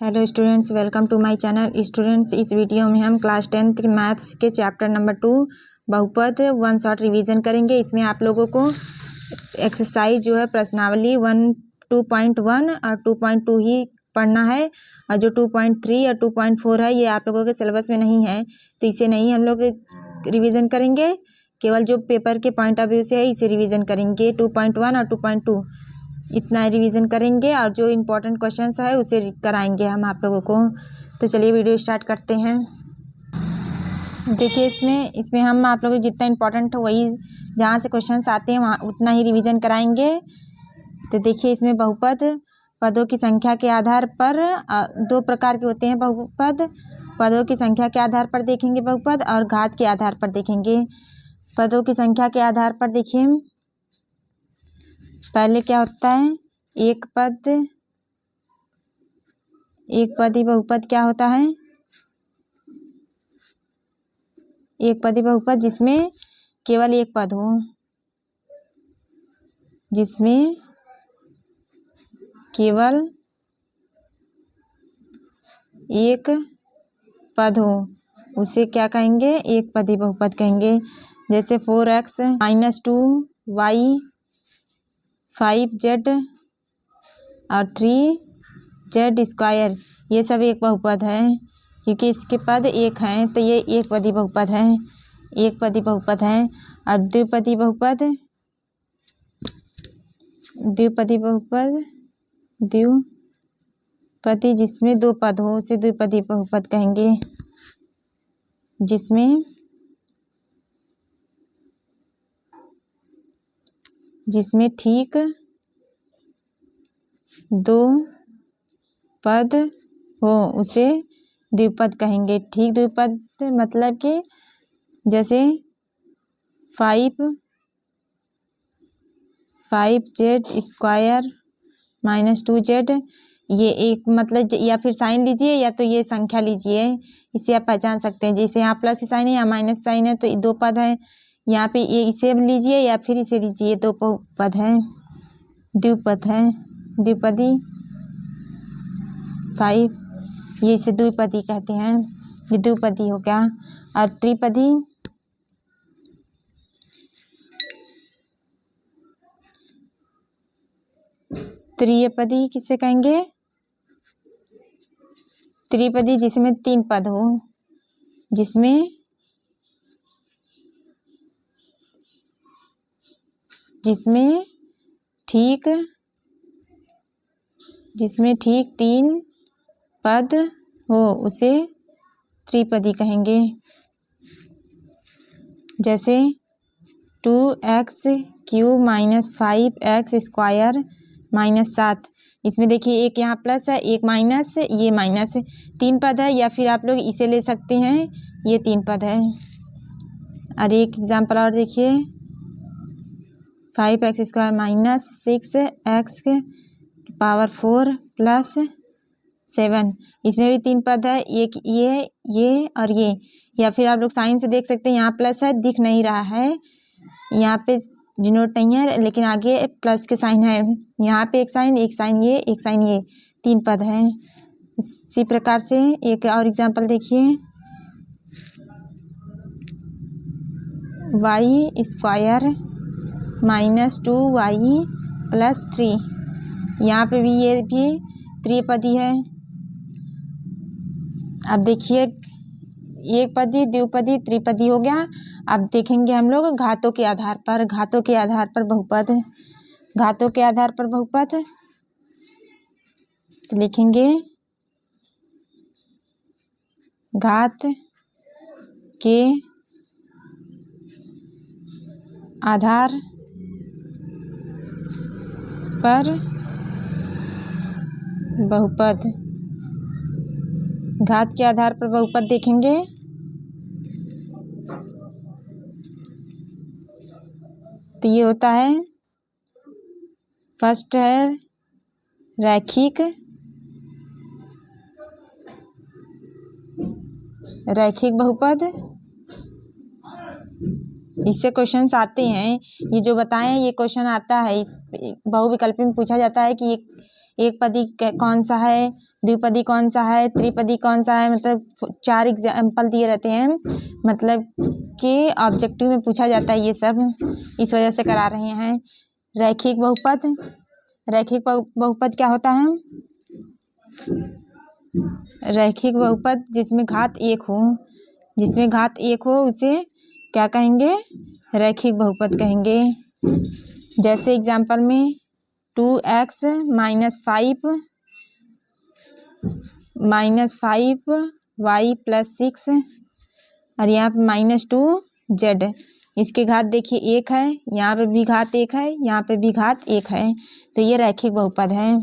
Hello students, welcome to my channel. Students, इस video में हम क्लास 10th मैथ्स के चैप्टर नंबर 2 बहुपद वन शॉट रिवीजन करेंगे। इसमें आप लोगों को एक्सरसाइज जो है प्रश्नावली 2.1 और 2.2 ही पढ़ना है, और जो 2.3 और 2.4 है ये आप लोगों के सिलेबस में नहीं है, तो इसे नहीं हम लोग रिवीजन करेंगे। केवल जो पेपर के पॉइंट ऑफ व्यू से है इसे रिवीजन करेंगे। 2.1 और 2.2 इतना रिवीजन करेंगे, और जो इम्पोर्टेंट क्वेश्चंस है उसे कराएंगे हम आप लोगों को। तो चलिए वीडियो स्टार्ट करते हैं। देखिए इसमें हम आप लोगों को जितना इम्पोर्टेंट है वही, जहाँ से क्वेश्चंस आते हैं वहाँ उतना ही रिवीजन कराएंगे। तो देखिए इसमें बहुपद पदों की संख्या के आधार पर दो प्रकार के होते हैं बहुपद। पदों की संख्या के आधार पर देखेंगे बहुपद, और घात के आधार पर देखेंगे। पदों की संख्या के आधार पर देखिए पहले क्या होता है, एक पदी बहुपद क्या होता है, एक पदी बहुपद जिसमें केवल एक पद हो, जिसमें केवल एक पद हो उसे क्या कहेंगे, एक पदी बहुपद कहेंगे। जैसे 4x - 2y 5z और 3z², ये सब एक बहुपद है, क्योंकि इसके पद एक हैं, तो ये एक पदी बहुपद है, एक पदी बहुपद है। और द्विपदी बहुपद द्विपदी जिसमें दो पद हो उसे द्विपदी बहुपद कहेंगे। जिसमें ठीक दो पद हो उसे द्विपद कहेंगे। ठीक द्विपद मतलब कि जैसे 5z² - 2z, ये एक मतलब, या फिर साइन लीजिए या तो ये संख्या लीजिए, इसे आप पहचान सकते हैं। जैसे यहाँ प्लस साइन है या माइनस साइन है तो दो पद है, यहाँ पे ये इसे लीजिए या फिर इसे लीजिए, दो पद है, द्विपद है। द्विपदी 5, ये इसे द्विपदी कहते हैं, ये द्विपदी हो गया। और त्रिपदी किसे कहेंगे, त्रिपदी जिसमें तीन पद हो, जिसमें ठीक तीन पद हो उसे त्रिपदी कहेंगे। जैसे 2x³ - 5x² - 7, इसमें देखिए एक यहाँ प्लस है, एक माइनस, ये माइनस, तीन पद है, या फिर आप लोग इसे ले सकते हैं, ये तीन पद है। और एक एग्जाम्पल और देखिए, 5x² - 6x⁴ + 7, इसमें भी तीन पद है, एक ये और ये। या फिर आप लोग साइन से देख सकते हैं, यहाँ प्लस है, दिख नहीं रहा है, यहाँ पे डिनोट नहीं है, लेकिन आगे प्लस के साइन है। यहाँ पे एक साइन ये, एक साइन ये, तीन पद हैं। इसी प्रकार से एक और एग्जाम्पल देखिए, y² - 2y + 3, यहाँ पे भी ये भी त्रिपदी है। अब देखिए एक पदी, द्विपदी, त्रिपदी हो गया। अब देखेंगे हम लोग घातों के आधार पर, घातों के आधार पर बहुपद, घातों के आधार पर बहुपद। तो लिखेंगे घात के आधार पर बहुपद, घात के आधार पर बहुपद देखेंगे। तो ये होता है, फर्स्ट है रैखिक बहुपद, इससे क्वेश्चंस आते हैं। ये जो बताएं ये क्वेश्चन आता है, इस बहुविकल्पी में पूछा जाता है कि एक पदी कौन सा है, द्विपदी कौन सा है, त्रिपदी कौन सा है, मतलब 4 एग्जाम्पल दिए रहते हैं, मतलब कि ऑब्जेक्टिव में पूछा जाता है ये सब, इस वजह से करा रहे हैं। रैखिक बहुपद, रैखिक बहुपद क्या होता है? रैखिक बहुपद जिसमें घात 1 हो, जिसमें घात 1 हो उसे क्या कहेंगे? रैखिक बहुपद कहेंगे। जैसे एग्जाम्पल में 2x - 5 y + 6 और यहाँ पे -2z, इसके घात देखिए 1 है, यहाँ पे भी घात 1 है, यहाँ पे भी घात 1 है, तो ये रैखिक बहुपद है।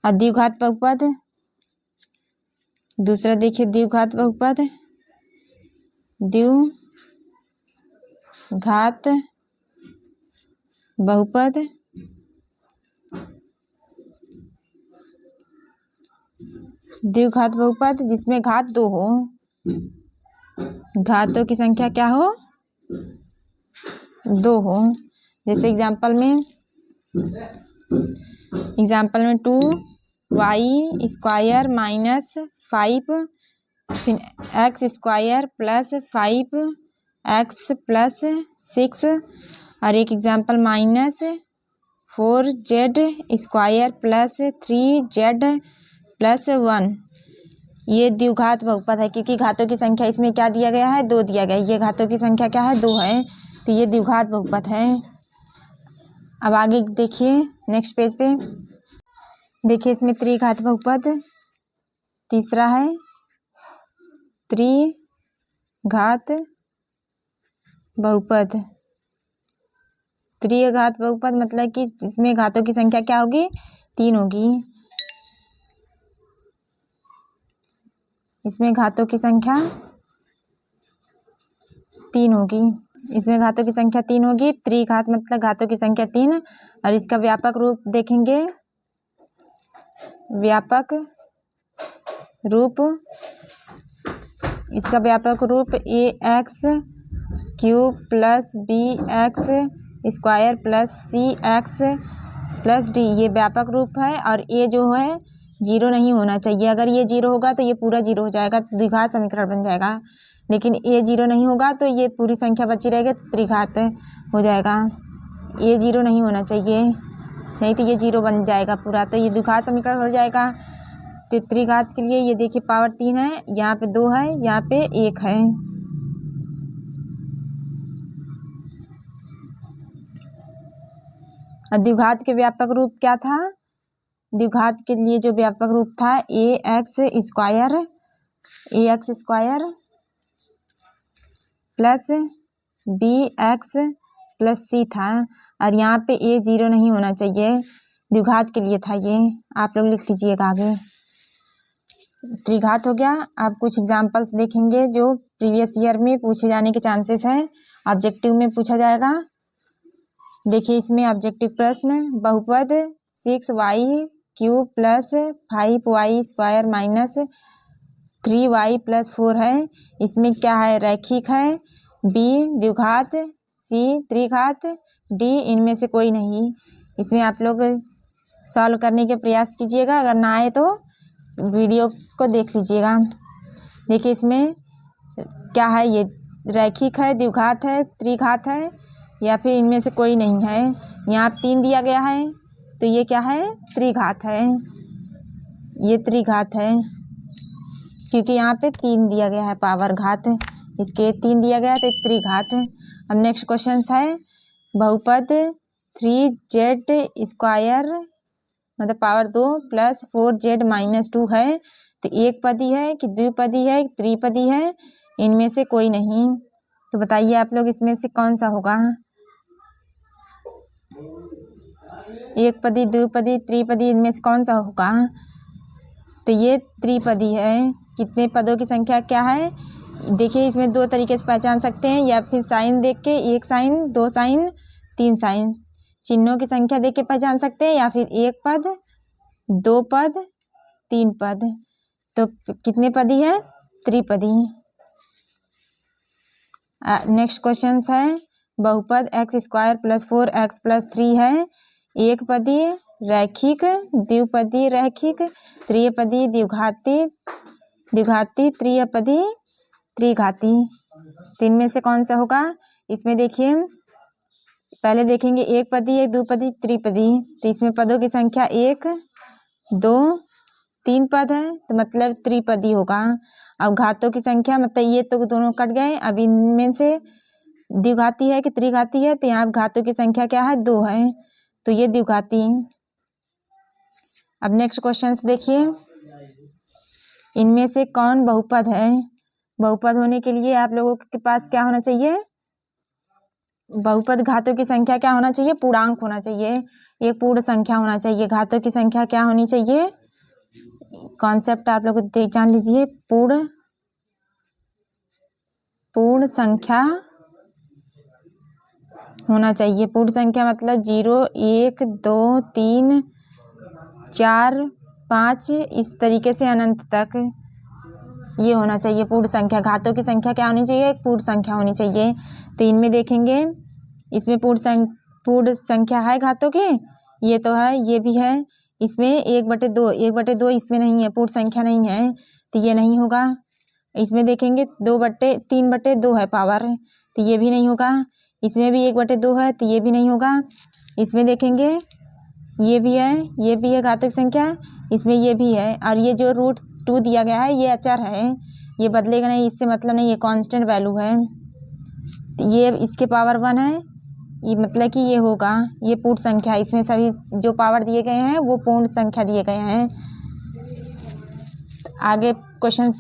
और द्विघात बहुपद, दूसरा देखिए द्विघात बहुपद, द्विघात बहुपद द्विघात बहुपद जिसमें घात 2 हो, घातों की संख्या क्या हो? 2 हो। जैसे एग्जाम्पल में 2y² - 5 फिर x² + 5x + 6 और एक एग्जाम्पल -4z² + 3z + 1। ये द्विघात बहुपद है क्योंकि घातों की संख्या इसमें क्या दिया गया है? 2 दिया गया है। ये घातों की संख्या क्या है? 2 है, तो ये द्विघात बहुपद है। अब आगे देखिए नेक्स्ट पेज पे, देखिए इसमें त्रिघात बहुपद, तीसरा है त्रिघात बहुपद। त्रिघात बहुपद मतलब कि इसमें घातों की संख्या क्या होगी? 3 होगी। इसमें घातों की संख्या 3 होगी, इसमें घातों की संख्या 3 होगी। त्रिघात मतलब घातों की संख्या 3 और इसका व्यापक रूप देखेंगे, व्यापक रूप, इसका व्यापक रूप ax³ + bx² + cx + d, ये व्यापक रूप है। और ये जो है 0 नहीं होना चाहिए, अगर ये 0 होगा तो ये पूरा 0 हो जाएगा, द्विघात समीकरण बन जाएगा। लेकिन ये 0 नहीं होगा तो ये पूरी संख्या बची रहेगी, तो त्रिघात हो जाएगा। ये 0 नहीं होना चाहिए, नहीं तो ये 0 बन जाएगा पूरा, तो ये द्विघात समीकरण हो जाएगा। तो त्रिघात के लिए ये देखिए पावर 3 है, यहाँ पे 2 है, यहाँ पे 1 है। और द्विघात के व्यापक रूप क्या था? द्विघात के लिए जो व्यापक रूप था ax² + bx + c था, और यहाँ पे a 0 नहीं होना चाहिए, द्विघात के लिए था ये, आप लोग लिख लीजिएगा आगे। त्रिघात हो गया। अब कुछ एग्जाम्पल्स देखेंगे जो प्रीवियस ईयर में पूछे जाने के चांसेस है, ऑब्जेक्टिव में पूछा जाएगा। देखिए इसमें ऑब्जेक्टिव प्रश्न, बहुपद 6y³ + 5y² - 3y + 4 है, इसमें क्या है? रैखिक है, b द्विघात, c त्रिघात, d इनमें से कोई नहीं। इसमें आप लोग सॉल्व करने के प्रयास कीजिएगा, अगर ना आए तो वीडियो को देख लीजिएगा। देखिए इसमें क्या है? ये रैखिक है, द्विघात है, त्रिघात है, या फिर इनमें से कोई नहीं है। यहाँ 3 दिया गया है, तो ये क्या है? त्रिघात है, ये त्रिघात है क्योंकि यहाँ पे 3 दिया गया है, पावर घात, इसके 3 दिया गया है तो त्रिघात है। अब नेक्स्ट क्वेश्चन है, बहुपद 3z² मतलब पावर 2 + 4z - 2 है, तो एक पदी है कि द्विपदी है, त्रिपदी है, इनमें से कोई नहीं। तो बताइए आप लोग इसमें से कौन सा होगा? एक पदी, द्विपदी, त्रिपदी, इनमें से कौन सा होगा? तो ये त्रिपदी है। कितने पदों की संख्या क्या है? देखिए इसमें 2 तरीके से पहचान सकते हैं, या फिर साइन देख के, 1 साइन, 2 साइन, 3 साइन, चिन्हों की संख्या देख के पहचान सकते हैं, या फिर 1 पद, 2 पद, 3 पद। तो कितने पदी है? त्रिपदी। नेक्स्ट क्वेश्चन है, बहुपद x² + 4x + 3 है, एक पदी रैखिक, द्विपदी रैखिक, त्रिपदी द्विघाती, द्विघाती त्रिपदी त्रिघाती। तीन में से कौन सा होगा? इसमें देखिए पहले देखेंगे एक पदी है, द्विपदी त्रिपदी, तो इसमें पदों की संख्या 1 2 3 पद है तो मतलब त्रिपदी होगा। अब घातों की संख्या मतलब ये तो दोनों कट गए, अब इनमें से द्विघाती है कि त्रिघाती है, तो यहाँ घातों की संख्या क्या है? 2 है, तो ये द्विघाती। अब नेक्स्ट क्वेश्चन देखिए, इनमें से कौन बहुपद है? बहुपद होने के लिए आप लोगों के पास क्या होना चाहिए? बहुपद घातों की संख्या क्या होना चाहिए? पूर्णांक होना चाहिए, एक पूर्ण संख्या होना चाहिए। घातों की संख्या क्या होनी चाहिए? कॉन्सेप्ट आप लोग जान लीजिए, पूर्ण संख्या होना चाहिए। पूर्ण संख्या मतलब 0 1 2 3 4 5 इस तरीके से अनंत तक ये होना चाहिए पूर्ण संख्या। घातों की संख्या क्या होनी चाहिए? एक पूर्ण संख्या होनी चाहिए। तो इनमें देखेंगे इसमें पूर्ण संख्या है घातों की, ये तो है, ये भी है। इसमें 1/2 इसमें नहीं है, पूर्ण संख्या नहीं है, तो ये नहीं होगा। इसमें देखेंगे 3/2 है पावर, तो ये भी नहीं होगा। इसमें भी 1/2 है, तो ये भी नहीं होगा। इसमें देखेंगे ये भी है घातक संख्या, इसमें ये भी है, और ये जो √2 दिया गया है ये अचर है, ये बदलेगा नहीं, इससे मतलब नहीं, ये कांस्टेंट वैल्यू है। तो ये इसके पावर 1 है, ये मतलब कि ये होगा, ये पूर्ण संख्या। इसमें सभी जो पावर दिए गए हैं वो पूर्ण संख्या दिए गए हैं। आगे क्वेश्चंस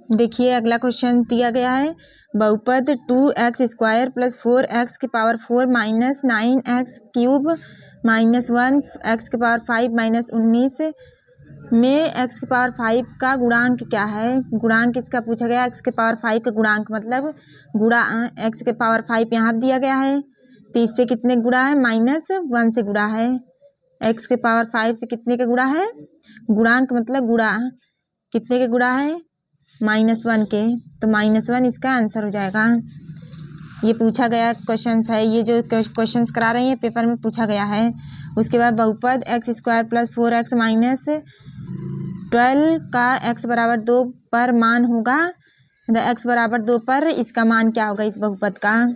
देखिए अगला क्वेश्चन दिया गया है, बहुपद 2x² + 4x⁴ minus 9x³ minus 1x⁵ minus 19 में x⁵ का गुणांक क्या है? गुणांक इसका पूछा गया, x⁵ का गुणांक मतलब गुणा x⁵ यहाँ दिया गया है, तो इससे कितने गुणा है? -1 से गुणा है। x⁵ से कितने का गुणा है? गुणांक मतलब गुणा, कितने के गुणा है? -1 के, तो -1 इसका आंसर हो जाएगा। ये पूछा गया क्वेश्चंस है, ये जो क्वेश्चंस करा रहे हैं पेपर में पूछा गया है। उसके बाद बहुपद x² + 4x माइनस 12 का x=2 पर मान होगा, मतलब x=2 पर इसका मान क्या होगा इस बहुपद का?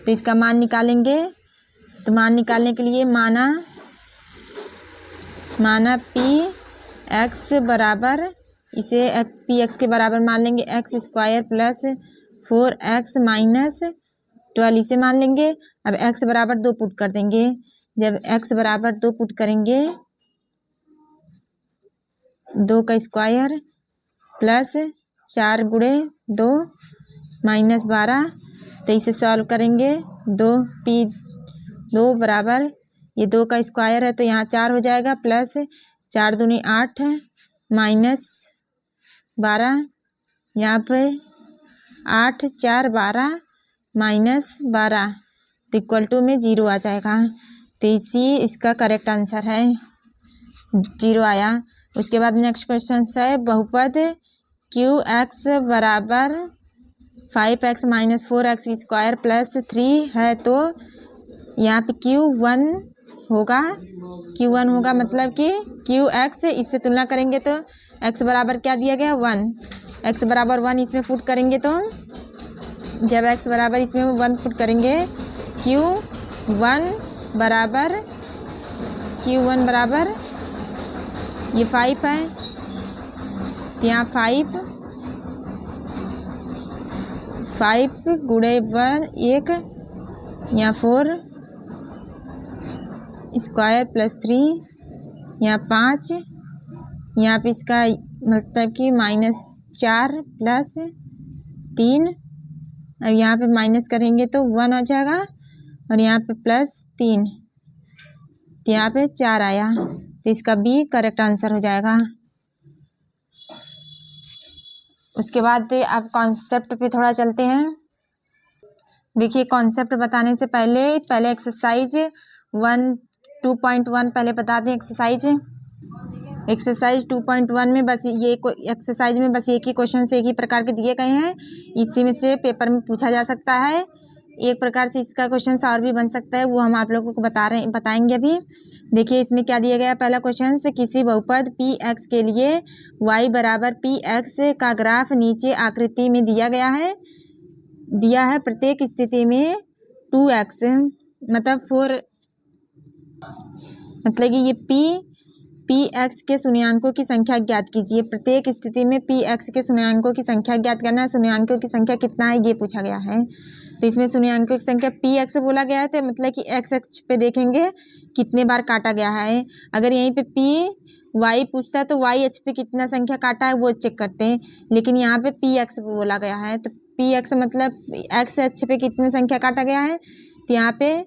तो इसका मान निकालेंगे, तो मान निकालने के लिए माना p(x) बराबर, इसे px के बराबर मान लेंगे x² + 4x माइनस 12 इसे मान लेंगे। अब x=2 पुट कर देंगे, जब x=2 पुट करेंगे 2 का स्क्वायर प्लस 4 × 2 माइनस 12, तो इसे सॉल्व करेंगे। 2 बराबर, ये 2 का स्क्वायर है तो यहाँ 4 हो जाएगा, प्लस 4 दूनी 8 माइनस 12, यहाँ पे 8 4 12 माइनस 12 तो इक्वल टू में 0 आ जाएगा। तो इसी इसका करेक्ट आंसर है, 0 आया। उसके बाद नेक्स्ट क्वेश्चन है, बहुपद qx बराबर 5x माइनस 4x² प्लस 3 है, तो यहाँ पे q1 होगा, मतलब कि qx इससे तुलना करेंगे तो x बराबर क्या दिया गया? 1, x बराबर 1 इसमें पुट करेंगे, तो जब x बराबर इसमें 1 पुट करेंगे, q1 बराबर ये 5 है, तो यहाँ 5 गुणे 1 यहाँ 4 स्क्वायर प्लस 3 यहाँ 5, यहाँ पे इसका मतलब कि -4 प्लस 3, अब यहाँ पे माइनस करेंगे तो 1 हो जाएगा, और यहाँ पे प्लस 3, तो यहाँ पे 4 आया, तो इसका बी करेक्ट आंसर हो जाएगा। उसके बाद अब कॉन्सेप्ट पे थोड़ा चलते हैं। देखिए कॉन्सेप्ट बताने से पहले एक्सरसाइज 2.1 पहले बता दें। एक्सरसाइज 2.1 में बस ये एक्सरसाइज में बस एक ही क्वेश्चन से एक ही प्रकार के दिए गए हैं, इसी में से पेपर में पूछा जा सकता है। एक प्रकार से इसका क्वेश्चन और भी बन सकता है, वो हम आप लोगों को बताएंगे अभी। देखिए इसमें क्या दिया गया है। पहला क्वेश्चन से किसी बहुपद पी एक्स के लिए y बराबर पी एक्स का ग्राफ नीचे आकृति में दिया है। प्रत्येक स्थिति में 2x मतलब 4 मतलब कि ये पी एक्स के शून्यांकों की संख्या ज्ञात कीजिए। प्रत्येक स्थिति में पी एक्स के शून्यांकों की संख्या ज्ञात करना है। शून्यांकों की संख्या कितना है ये पूछा गया है। तो इसमें शून्यांकों की संख्या पी एक्स बोला गया है, तो मतलब कि एक्स एक्स पे देखेंगे कितने बार काटा गया है। अगर यहीं पे पी वाई पूछता है तो वाई एच पे कितना संख्या काटा है वो चेक करते हैं, लेकिन यहाँ पे पी एक्स बोला गया है तो पी एक्स मतलब एक्स एच पे कितनी संख्या काटा गया है। तो यहाँ पे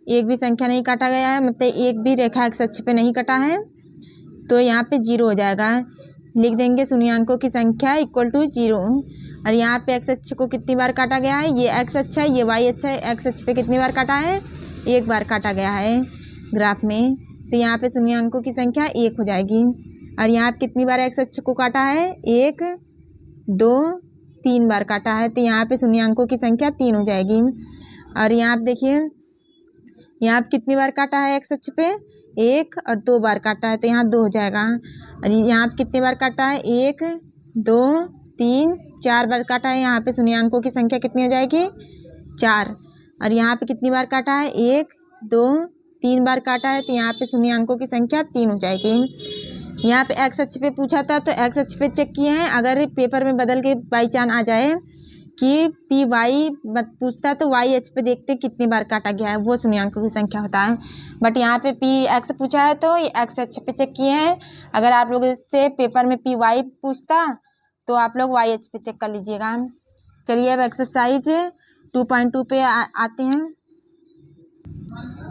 एक भी संख्या नहीं काटा गया है, मतलब एक भी रेखा एक्स एच पे नहीं कटा है, तो यहाँ पे 0 हो जाएगा। लिख देंगे शून्यांकों की संख्या इक्वल टू 0। और यहाँ पे एक्स एच को कितनी बार काटा गया है, ये एक्स अच्छा है ये वाई अच्छा है। एक्स एच पे कितनी बार काटा है, एक बार काटा गया है ग्राफ में, तो यहाँ पे शून्यांकों की संख्या 1 हो जाएगी। और यहाँ पे कितनी बार एक्स एच को काटा है, 1 2 3 बार काटा है, तो यहाँ पे शून्यांकों की संख्या 3 हो जाएगी। और यहाँ पे देखिए यहाँ पे कितनी बार काटा है एक्स एच पे, 1 और 2 बार काटा है, तो यहाँ 2 हो जाएगा। और यहाँ पे कितनी बार काटा है, 1 2 3 4 बार काटा है, यहाँ पे शून्यांकों की संख्या कितनी हो जाएगी, 4। और यहाँ पे कितनी बार काटा है, 1 2 3 बार काटा है, तो यहाँ पे शून्यांकों की संख्या 3 हो जाएगी। यहाँ पे एक्स एच पे पूछा था तो एक्स एच पे चेक किए हैं। अगर पेपर में बदल के बाई चांस आ जाए कि पी वाई पूछता है तो वाई एच पे देखते कितनी बार काटा गया है, वो शून्यांकों की संख्या होता है। बट यहाँ पे पी एक्स पूछा है तो एक्स एच पे चेक किए हैं। अगर आप लोग इससे पेपर में पी वाई पूछता तो आप लोग वाई एच पे चेक कर लीजिएगा। चलिए अब एक्सरसाइज 2.2 पे आते हैं।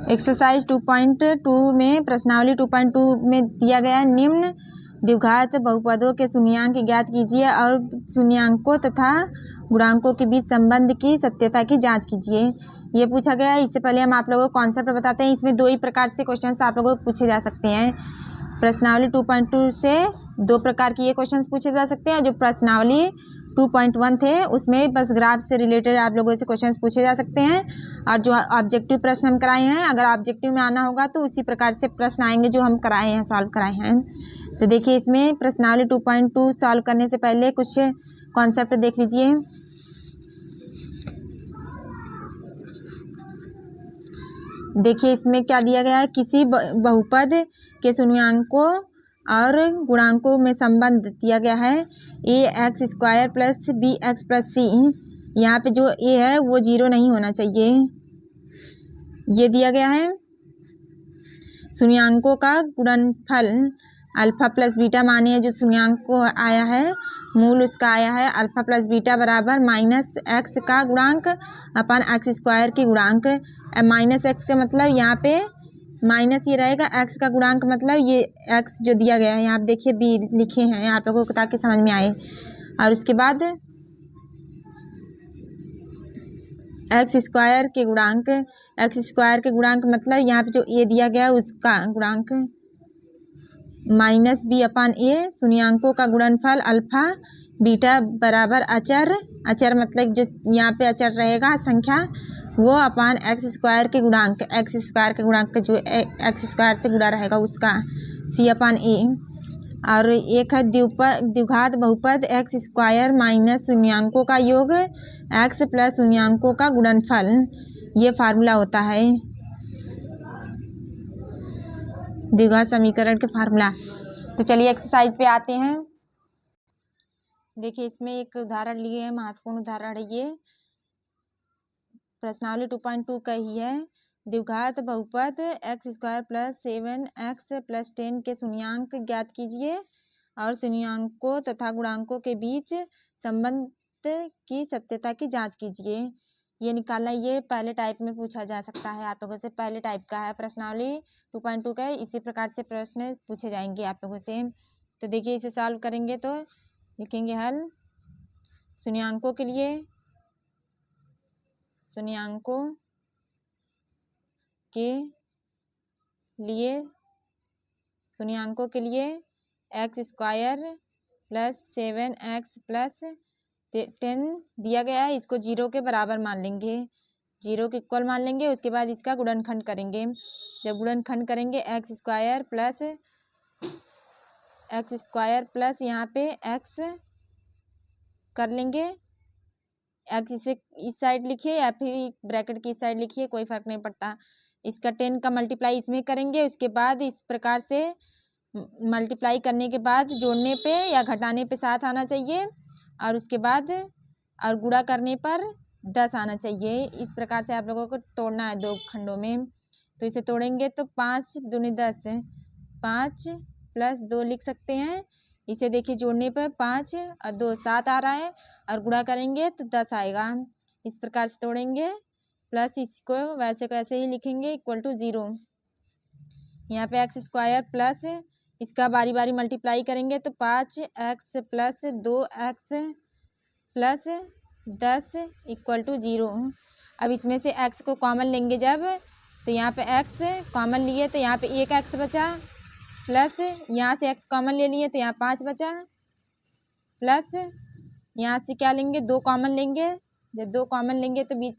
एक्सरसाइज 2.2 में प्रश्नावली 2.2 में दिया गया है, निम्न द्विघात बहुपदों के शून्यांक ज्ञात कीजिए और शून्यांकों तथा गुणांकों के बीच संबंध की सत्यता की जांच कीजिए। ये पूछा गया है। इससे पहले हम आप लोगों को कॉन्सेप्ट बताते हैं। इसमें 2 ही प्रकार से क्वेश्चंस आप लोगों को पूछे जा सकते हैं। प्रश्नावली 2.2 से 2 प्रकार के ये क्वेश्चंस पूछे जा सकते हैं। जो प्रश्नावली 2.1 थे उसमें बस ग्राफ से रिलेटेड आप लोगों से क्वेश्चंस पूछे जा सकते हैं। और जो ऑब्जेक्टिव प्रश्न हम कराए हैं, अगर ऑब्जेक्टिव में आना होगा तो उसी प्रकार से प्रश्न आएंगे जो हम कराए हैं, सॉल्व कराए हैं। तो देखिए इसमें प्रश्नावली 2.2 सॉल्व करने से पहले कुछ कॉन्सेप्ट देख लीजिए। देखिए इसमें क्या दिया गया है, किसी बहुपद के शून्यांकों और गुणांकों में संबंध दिया गया है A X square plus B X plus C. यहाँ पे जो ए है वो 0 नहीं होना चाहिए। ये दिया गया है शून्यांकों का गुणनफल अल्फा प्लस बीटा माने जो शून्यांक को आया है मूल उसका आया है अल्फा प्लस बीटा बराबर माइनस एक्स का गुणांक अपन एक्स स्क्वायर की गुणांक। माइनस एक्स का मतलब यहाँ पे माइनस ये रहेगा, एक्स का गुणांक मतलब ये एक्स जो दिया गया है यहाँ पे देखिए बी लिखे हैं आप लोगों को ताकि समझ में आए। और उसके बाद एक्स स्क्वायर के गुणांक, एक्स स्क्वायर के गुणांक मतलब यहाँ पे जो ए दिया गया है उसका गुणांक माइनस बी अपन ए शून्यांकों का गुणनफल अल्फा बीटा बराबर अचर, अचर मतलब जो यहाँ पे अचर रहेगा संख्या वो अपन एक्स स्क्वायर के गुणांक, एक्स स्क्वायर के गुणांक जो एक्स स्क्वायर से गुणा रहेगा उसका सी अपन ए। और एक है द्विघात बहुपद एक्स स्क्वायर माइनस शून्यांकों का योग एक्स प्लस शून्यांकों का गुणनफल, ये फार्मूला होता है द्विघात समीकरण के फार्मूला। तो चलिए एक्सरसाइज पे आते हैं। देखिए इसमें एक उदाहरण लिए हैं, महत्वपूर्ण उदाहरण है ये, प्रश्नावली 2.2 का ही है। द्विघात बहुपद x square plus 7x plus 10 के शून्यांक ज्ञात कीजिए और शून्यांकों तथा गुणांकों के बीच संबंध की सत्यता की जांच कीजिए। ये निकालना, ये पहले टाइप में पूछा जा सकता है आप लोगों से, पहले टाइप का है प्रश्नावली 2.2 का, इसी प्रकार से प्रश्न पूछे जाएंगे आप लोगों से। तो देखिए इसे सॉल्व करेंगे तो लिखेंगे हल शून्यांकों के लिए, शून्यांकों के लिए x square plus 7x plus 10 दिया गया है, इसको 0 के बराबर मान लेंगे। 0 के इक्वल मान लेंगे। उसके बाद इसका गुणनखंड करेंगे। जब गुणनखंड करेंगे एक्स स्क्वायर प्लस यहाँ पे एक्स कर लेंगे। एक्स इसे इस साइड लिखिए या फिर ब्रैकेट की इस साइड लिखिए, कोई फर्क नहीं पड़ता। इसका 10 का मल्टीप्लाई इसमें करेंगे। उसके बाद इस प्रकार से मल्टीप्लाई करने के बाद जोड़ने पे या घटाने पे 7 आना चाहिए और उसके बाद और गुणा करने पर 10 आना चाहिए। इस प्रकार से आप लोगों को तोड़ना है 2 खंडों में। तो इसे तोड़ेंगे तो 5 दूनी 10, 5 + 2 लिख सकते हैं। इसे देखिए जोड़ने पर 5 और 2 7 आ रहा है और गुणा करेंगे तो 10 आएगा। इस प्रकार से तोड़ेंगे प्लस इसको वैसे को ऐसे ही लिखेंगे = 0। यहाँ पे एक्स स्क्वायर प्लस इसका बारी बारी मल्टीप्लाई करेंगे तो 5x + 2x + 10 = 0। अब इसमें से x को कॉमन लेंगे जब, तो यहाँ पे x कॉमन लिए तो यहाँ पे 1x बचा, प्लस यहाँ से x कॉमन ले लिए तो यहाँ 5 बचा, प्लस यहाँ से क्या लेंगे 2 कॉमन लेंगे। जब 2 कॉमन लेंगे तो बीच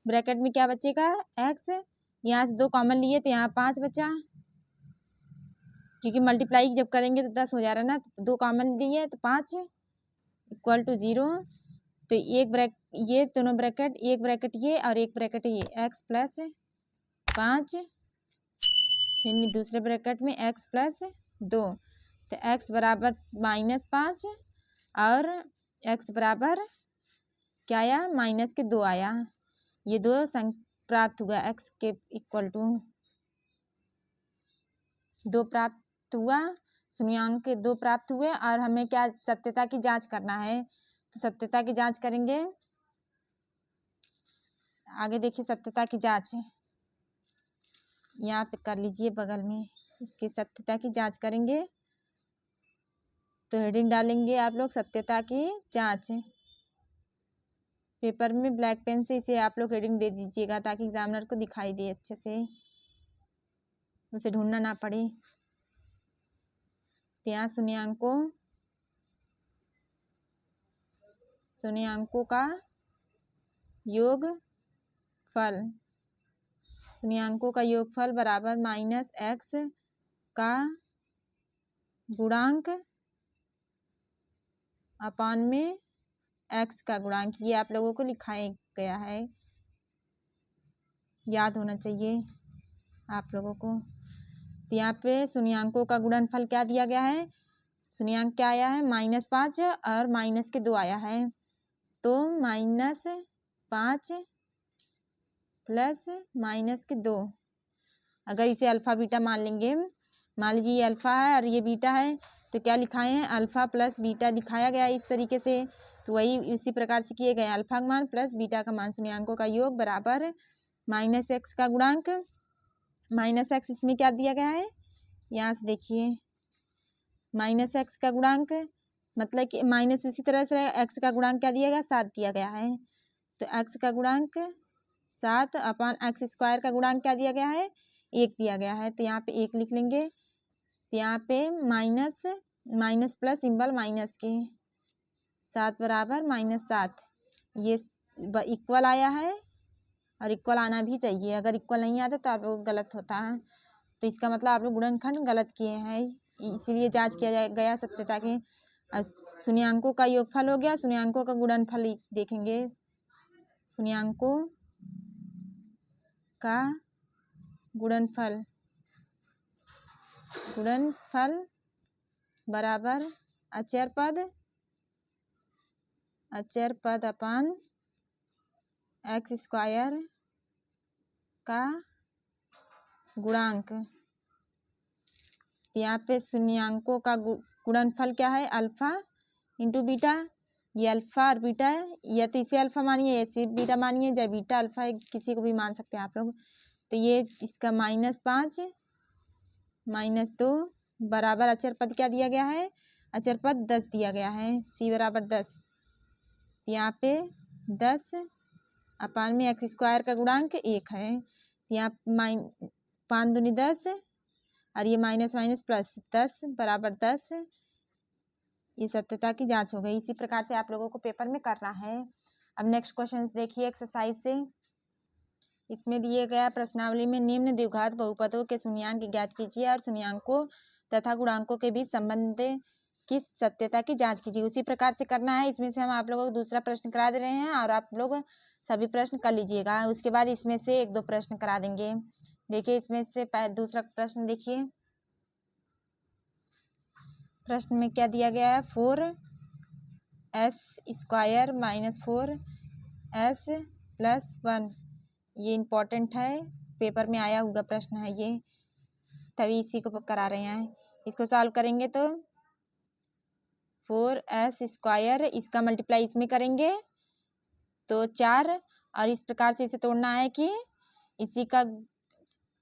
ब्रैकेट में क्या बचेगा x, यहाँ से 2 कॉमन लिए तो यहाँ 5 बचा, क्योंकि मल्टीप्लाई जब करेंगे तो 10 हो जा रहा है ना। तो 2 कॉमन लिए तो 5 = 0। तो ये दोनों ब्रैकेट, एक ब्रैकेट ये और एक ब्रैकेट ये, x + 5, फिर दूसरे ब्रैकेट में x + 2। तो x बराबर -5 और x बराबर क्या आया -2 आया। ये 2 प्राप्त हुआ, x के = 2 प्राप्त हुआ, शून्याङ्क 2 प्राप्त हुए। और हमें क्या सत्यता की जांच करना है, तो सत्यता की जांच करेंगे। आगे देखिए सत्यता की जांच यहाँ पे कर लीजिए बगल में, इसकी सत्यता की जांच करेंगे। तो हेडिंग डालेंगे आप लोग सत्यता की जांच। पेपर में ब्लैक पेन से इसे आप लोग हेडिंग दे दीजिएगा ताकि एग्जामिनर को दिखाई दे अच्छे से, उसे ढूंढना ना पड़े। तो यहाँ शून्याङ्कों का योगफल बराबर -x का गुणांक अपान में x का गुणांक। ये आप लोगों को लिखाया गया है, याद होना चाहिए आप लोगों को। तो यहाँ पे शून्याङ्कों का गुणनफल क्या दिया गया है, शून्याङ्क क्या आया है -5 और -2 आया है। तो -5 + -2, अगर इसे अल्फ़ा बीटा मान लेंगे, मान लीजिए ये अल्फ़ा है और ये बीटा है, तो क्या लिखाए हैं अल्फ़ा + बीटा लिखाया गया है इस तरीके से। तो वही इसी प्रकार से किए गए, अल्फ़ा का मान प्लस बीटा का मान, शून्याङ्कों का योग बराबर -x का गुणांक, -x इसमें क्या दिया गया है, यहाँ से देखिए -x का गुणांक मतलब कि माइनस इसी तरह से x का गुणांक क्या दिया गया 7 दिया गया है। तो x का गुणांक 7 अपान x² का गुणांक क्या दिया गया है 1 दिया गया है। तो यहाँ पे 1 लिख लेंगे। तो यहाँ पे माइनस प्लस सिंबल माइनस के, 7 बराबर -7, ये इक्वल आया है और इक्वल आना भी चाहिए। अगर इक्वल नहीं आता तो आप लोग गलत होता है। तो इसका मतलब आप लोग गुणनखंड गलत किए हैं, इसीलिए जांच किया गया सत्यता के। शून्याङ्कों का योगफल हो गया, शून्याङ्कों का गुणनफल देखेंगे। शून्याङ्कों का गुणनफल बराबर अचर पद अपान x² का गुणांक। यहाँ पे शून्याङ्कों का गुणनफल क्या है अल्फ़ा × बीटा। ये अल्फ़ा और बीटा है, या तो इसे अल्फ़ा मानिए या इसे बीटा मानिए, या बीटा अल्फ़ा है, किसी को भी मान सकते हैं आप लोग। तो ये इसका -5 -2 बराबर अचर पद क्या दिया गया है, अचर पद 10 दिया गया है, c बराबर 10। यहाँ पे 10 अपान में x² का गुणांक 1 है। यहाँ 5 दूनी 10 और ये माइनस प्लस 10 बराबर 10। ये सत्यता की जांच हो गई। इसी प्रकार से आप लोगों को पेपर में करना है। अब नेक्स्ट क्वेश्चन देखिए एक्सरसाइज से। इसमें दिए गया प्रश्नावली में निम्न द्विघात बहुपदों के शून्यांक ज्ञात कीजिए और शून्यांकों तथा गुणांकों के बीच संबंध की सत्यता की जांच कीजिए। उसी प्रकार से करना है। इसमें से हम आप लोगों को दूसरा प्रश्न करा दे रहे हैं और आप लोग सभी प्रश्न कर लीजिएगा। उसके बाद इसमें से 1-2 प्रश्न करा देंगे। देखिए इसमें से दूसरा प्रश्न देखिए, प्रश्न में क्या दिया गया है, 4s² - 4s+1। ये इम्पोर्टेंट है, पेपर में आया हुआ प्रश्न है ये, तभी इसी को करा रहे हैं। इसको सॉल्व करेंगे तो 4s², इसका मल्टीप्लाई इसमें करेंगे तो 4, और इस प्रकार से इसे तोड़ना है कि इसी का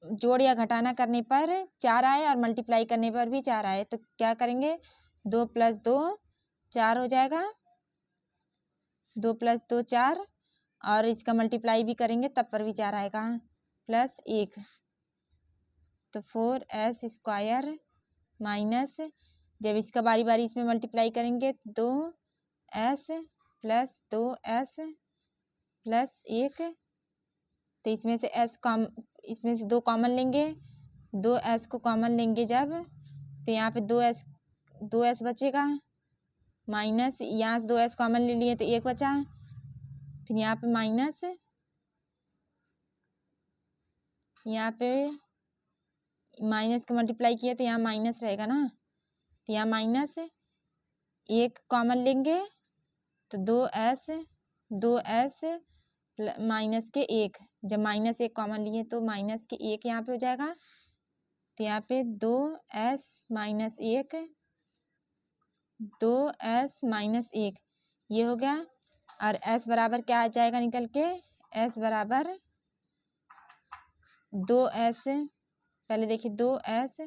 जोड़ या घटाना करने पर 4 आए और मल्टीप्लाई करने पर भी 4 आए। तो क्या करेंगे, 2 + 2 4 हो जाएगा, 2 + 2 4, और इसका मल्टीप्लाई भी करेंगे तब पर भी 4 आएगा, +1। तो 4s² माइनस, जब इसका बारी बारी इसमें मल्टीप्लाई करेंगे 2s + 2s+1, तो इसमें से इसमें से 2 कॉमन लेंगे, 2s को कॉमन लेंगे जब, तो यहाँ पे 2s बचेगा, माइनस यहाँ से 2s कॉमन ले लिए तो 1 बचा, फिर यहाँ पे माइनस, यहाँ पे माइनस का मल्टीप्लाई किया तो यहाँ माइनस रहेगा ना, तो यहाँ -1 कॉमन लेंगे तो 2s -1, जब -1 कॉमन लिए तो -1 यहाँ पे हो जाएगा, तो यहाँ पे 2s -1 ये हो गया। और s बराबर क्या आ जाएगा निकल के, s बराबर 2s, पहले देखिए 2s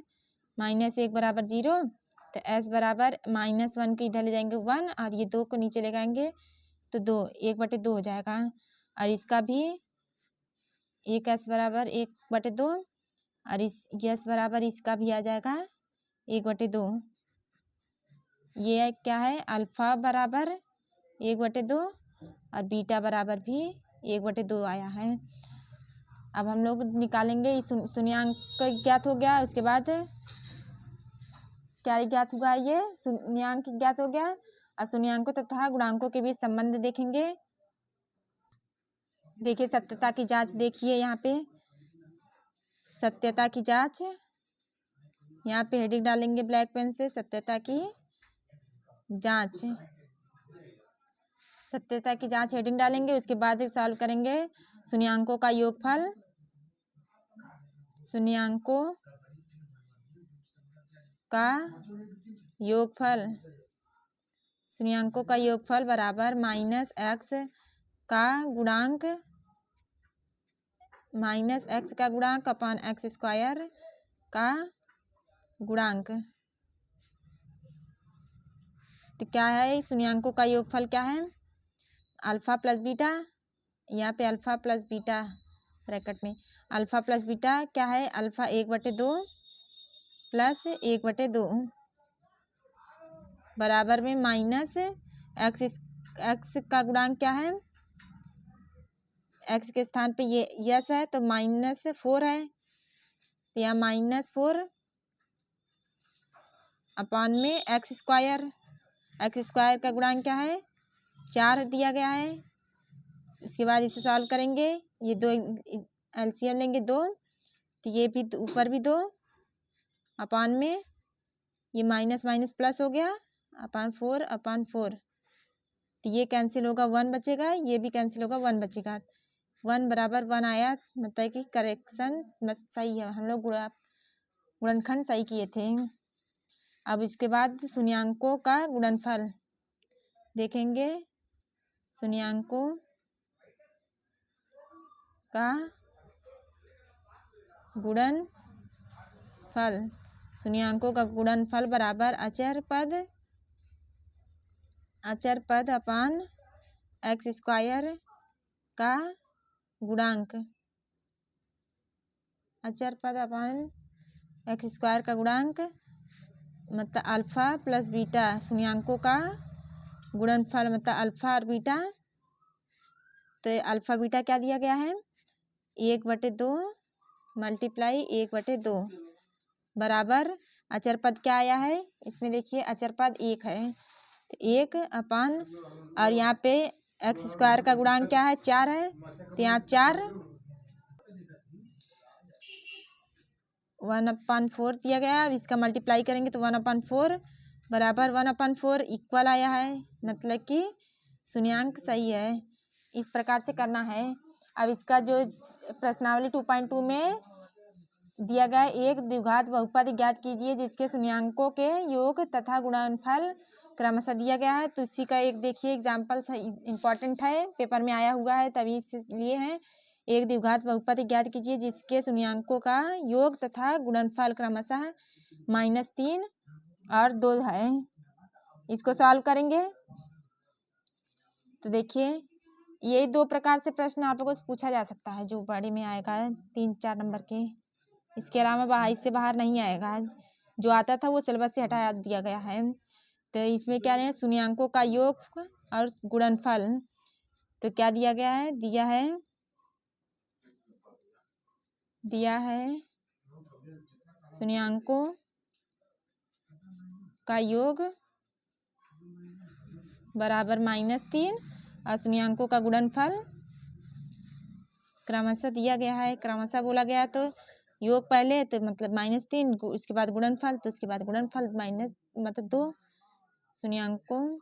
-1 बराबर 0, तो s बराबर -1 को इधर ले जाएंगे 1, और ये 2 को नीचे ले जाएंगे तो 2, 1/2 हो जाएगा। और इसका भी 1s बराबर 1/2, और इस s बराबर इसका भी आ जाएगा 1/2। ये क्या है, अल्फा बराबर 1/2 और बीटा बराबर भी 1/2 आया है। अब हम लोग निकालेंगे, इस शून्यांक ज्ञात हो गया, उसके बाद क्या ज्ञात हुआ, ये शून्यांक ज्ञात हो गया। अब शून्यांकों तथा गुणांकों के बीच संबंध देखेंगे। देखिए सत्यता की जांच, देखिए यहाँ पे सत्यता की जांच, यहाँ पे हेडिंग डालेंगे ब्लैक पेन से, सत्यता की जांच, सत्यता की जांच हेडिंग डालेंगे। उसके बाद सॉल्व करेंगे शून्यांकों का योगफल, शून्यांकों का योगफल, शून्यांकों का योगफल बराबर -x का गुणांक, -x का गुणांक अपन x² का गुणांक। तो क्या है, शून्यांकों का योगफल क्या है, अल्फा प्लस बीटा, यहाँ पे अल्फा प्लस बीटा ब्रैकेट में, अल्फा प्लस बीटा क्या है, अल्फा 1/2 प्लस 1/2 बराबर में -x का गुणांक क्या है, x के स्थान पे ये यस है तो -4 है, तो यहाँ -4 अपॉन में x² का गुणांक क्या है, 4 दिया गया है। इसके बाद इसे सॉल्व करेंगे, ये 2 एलसीएम लेंगे 2, तो ये भी ऊपर भी 2 अपॉन में, ये माइनस माइनस प्लस हो गया, अपॉन 4, तो ये कैंसिल होगा, 1 बचेगा, ये भी कैंसिल होगा, 1 बचेगा, 1 बराबर 1 आया, मतलब कि करेक्शन सही है, हम लोग गुणनखंड सही किए थे। अब इसके बाद शून्यांकों का गुणनफल देखेंगे, शून्यांकों का गुणनफल, शून्यांकों का गुणनफल बराबर अचर पद अपान x² का गुणांक, अचर पद अपान x² का गुणांक, मतलब अल्फा प्लस बीटा, शून्यांकों का गुणनफल मतलब अल्फा और बीटा। तो अल्फा बीटा क्या दिया गया है, 1/2 मल्टीप्लाई 1/2 बराबर अचर पद क्या आया है इसमें, देखिए अचर पद 1 है, 1 अपन और यहाँ पे एक्स स्क्वायर का गुणांक क्या है 4 है, तो यहाँ 4 1/4 दिया गया। अब इसका मल्टीप्लाई करेंगे तो 1/4 बराबर 1/4 इक्वल आया है, मतलब कि शून्यांक सही है। इस प्रकार से करना है। अब इसका जो प्रश्नावली 2.2 में दिया गया एक द्विघात बहुपद ज्ञात कीजिए जिसके शून्यांकों के योग तथा गुणनफल क्रमशः दिया गया है। तो इसी का एक देखिए एग्जाम्पल इम्पॉर्टेंट है, पेपर में आया हुआ है तभी इसलिए है। एक द्विघात बहुपद ज्ञात कीजिए जिसके शून्यांकों का योग तथा गुणनफल क्रमशः -3 और 2 है। इसको सॉल्व करेंगे तो देखिए ये 2 प्रकार से प्रश्न आप लोगों से पूछा जा सकता है, जो बड़े में आएगा 3-4 नंबर के। इसके अलावा इससे बाहर नहीं आएगा, जो आता था वो सिलेबस से हटा दिया गया है। तो इसमें क्या है शून्यांकों का योग और गुणनफल, तो क्या दिया गया है, दिया है शून्यांकों का योग बराबर -3 और शून्यांकों का गुणनफल क्रमशः दिया गया है। क्रमशः बोला गया तो योग पहले तो मतलब -3, उसके बाद गुणनफल, तो उसके बाद गुणनफल मतलब 2। शून्यांकों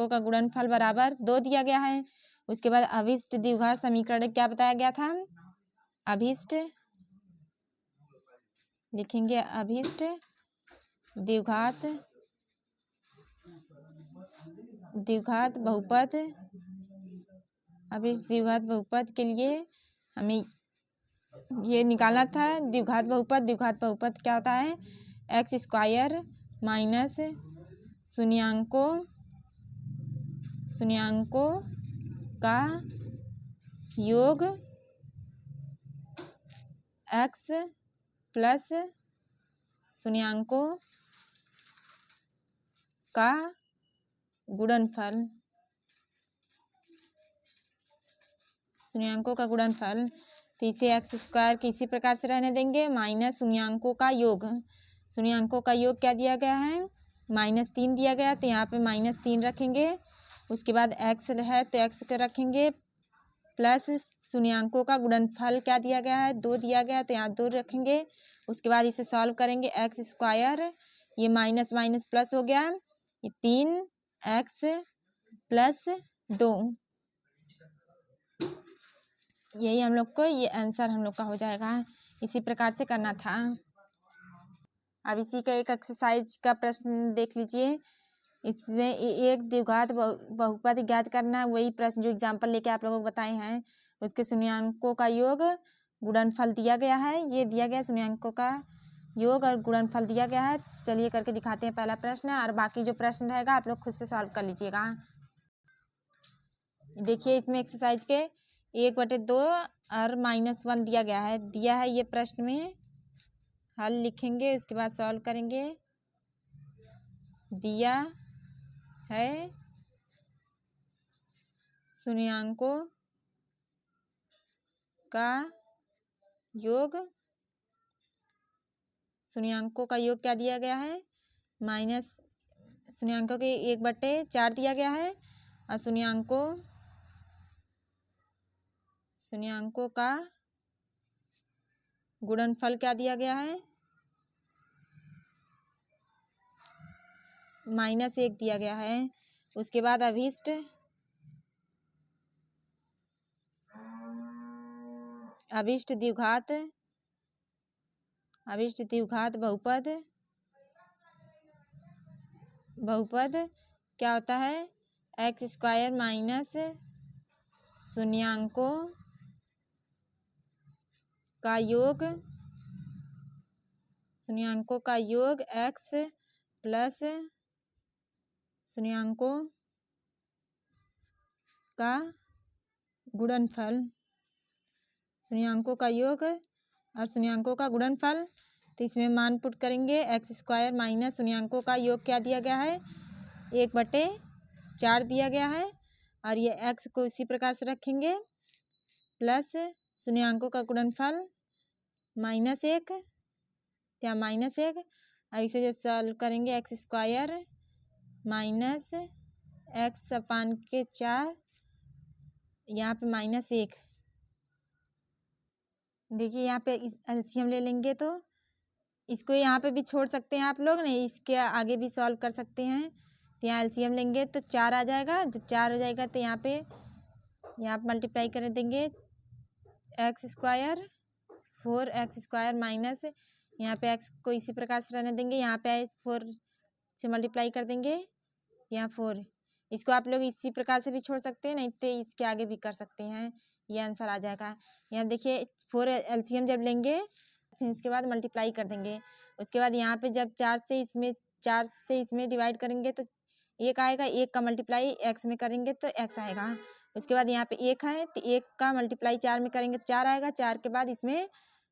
का गुणनफल बराबर 2 दिया गया है। उसके बाद अभिष्ट द्विघात समीकरण क्या बताया गया था, अभिष्ट लिखेंगे, अभिष्ट द्विघात बहुपद, अभिष्ट द्विघात बहुपद के लिए हमें ये निकालना था। द्विघात बहुपद क्या होता है, एक्स स्क्वायर माइनस शून्यांकों का योग एक्स प्लस शून्यांकों का गुणनफल, तो इसे एक्स स्क्वायर किसी प्रकार से रहने देंगे माइनस शून्यांकों का योग क्या दिया गया है, -3 दिया गया, तो यहाँ पे -3 रखेंगे। उसके बाद एक्स है तो एक्स के रखेंगे, प्लस शून्यांकों का गुणनफल क्या दिया गया है 2 दिया गया, तो यहाँ 2 रखेंगे। उसके बाद इसे सॉल्व करेंगे, एक्स स्क्वायर ये माइनस माइनस प्लस हो गया, ये 3x + 2, यही हम लोग को ये आंसर हम लोग का हो जाएगा। इसी प्रकार से करना था। अब इसी का एक एक्सरसाइज का प्रश्न देख लीजिए। इसमें एक द्विघात बहुपद ज्ञात करना है, वही प्रश्न जो एग्जाम्पल लेके आप लोगों को बताए हैं। उसके शून्यांकों का योग गुणनफल दिया गया है, ये दिया गया शून्यांकों का योग और गुणनफल दिया गया है। चलिए करके दिखाते हैं पहला प्रश्न, और बाकी जो प्रश्न रहेगा आप लोग खुद से सॉल्व कर लीजिएगा। देखिए इसमें एक्सरसाइज के 1/2 और -1 दिया गया है, ये प्रश्न में हल लिखेंगे, उसके बाद सॉल्व करेंगे। दिया है शून्यांकों का योग, क्या दिया गया है, माइनस शून्यांकों के 1/4 दिया गया है, और शून्यांकों का गुणनफल क्या दिया गया है, -1 दिया गया है। उसके बाद अभिष्ट द्विघात बहुपद क्या होता है, एक्स स्क्वायर माइनस शून्यांकों का योग एक्स प्लस शून्यांकों का गुणनफल, शून्यांकों का योग और शून्यांकों का गुणनफल तो इसमें मान पुट करेंगे। एक्स स्क्वायर माइनस शून्यांकों का योग क्या दिया गया है, 1/4 दिया गया है। और ये एक्स को इसी प्रकार से रखेंगे प्लस शून्यांकों का गुणनफल -1 या -1। और इसे जो सॉल्व करेंगे एक्स स्क्वायर माइनस x/4 यहाँ पे -1। देखिए यहाँ पे एलसीएम ले लेंगे तो इसको यहाँ पे भी छोड़ सकते हैं आप लोग, नहीं इसके आगे भी सॉल्व कर सकते हैं। तो यहाँ एलसीएम लेंगे तो 4 आ जाएगा। जब 4 हो जाएगा तो यहाँ पे मल्टीप्लाई कर देंगे एक्स स्क्वायर 4x² माइनस यहाँ पे एक्स को इसी प्रकार से रहने देंगे, यहाँ पे 4 से मल्टीप्लाई कर देंगे, यहाँ 4। इसको आप लोग इसी प्रकार से भी छोड़ सकते हैं, नहीं तो इसके आगे भी कर सकते हैं। ये आंसर आ जाएगा। यहाँ देखिए 4 एलसीएम जब लेंगे फिर उसके बाद मल्टीप्लाई कर देंगे। उसके बाद यहाँ पे जब 4 से इसमें डिवाइड करेंगे तो 1 आएगा। 1 का मल्टीप्लाई एक्स में करेंगे तो एक्स आएगा। उसके बाद यहाँ पे 1 है तो 1 का मल्टीप्लाई 4 में करेंगे तो 4 आएगा। 4 के बाद इसमें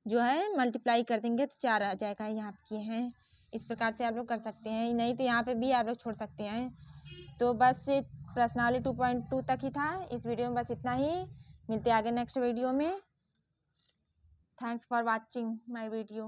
जो है मल्टीप्लाई कर देंगे तो 4 आ जाएगा। यहाँ पे हैं इस प्रकार से आप लोग कर सकते हैं, नहीं तो यहाँ पे भी आप लोग छोड़ सकते हैं। तो बस प्रश्नावली 2.2 तक ही था। इस वीडियो में बस इतना ही। मिलते हैं आगे नेक्स्ट वीडियो में। Thanks for watching my video.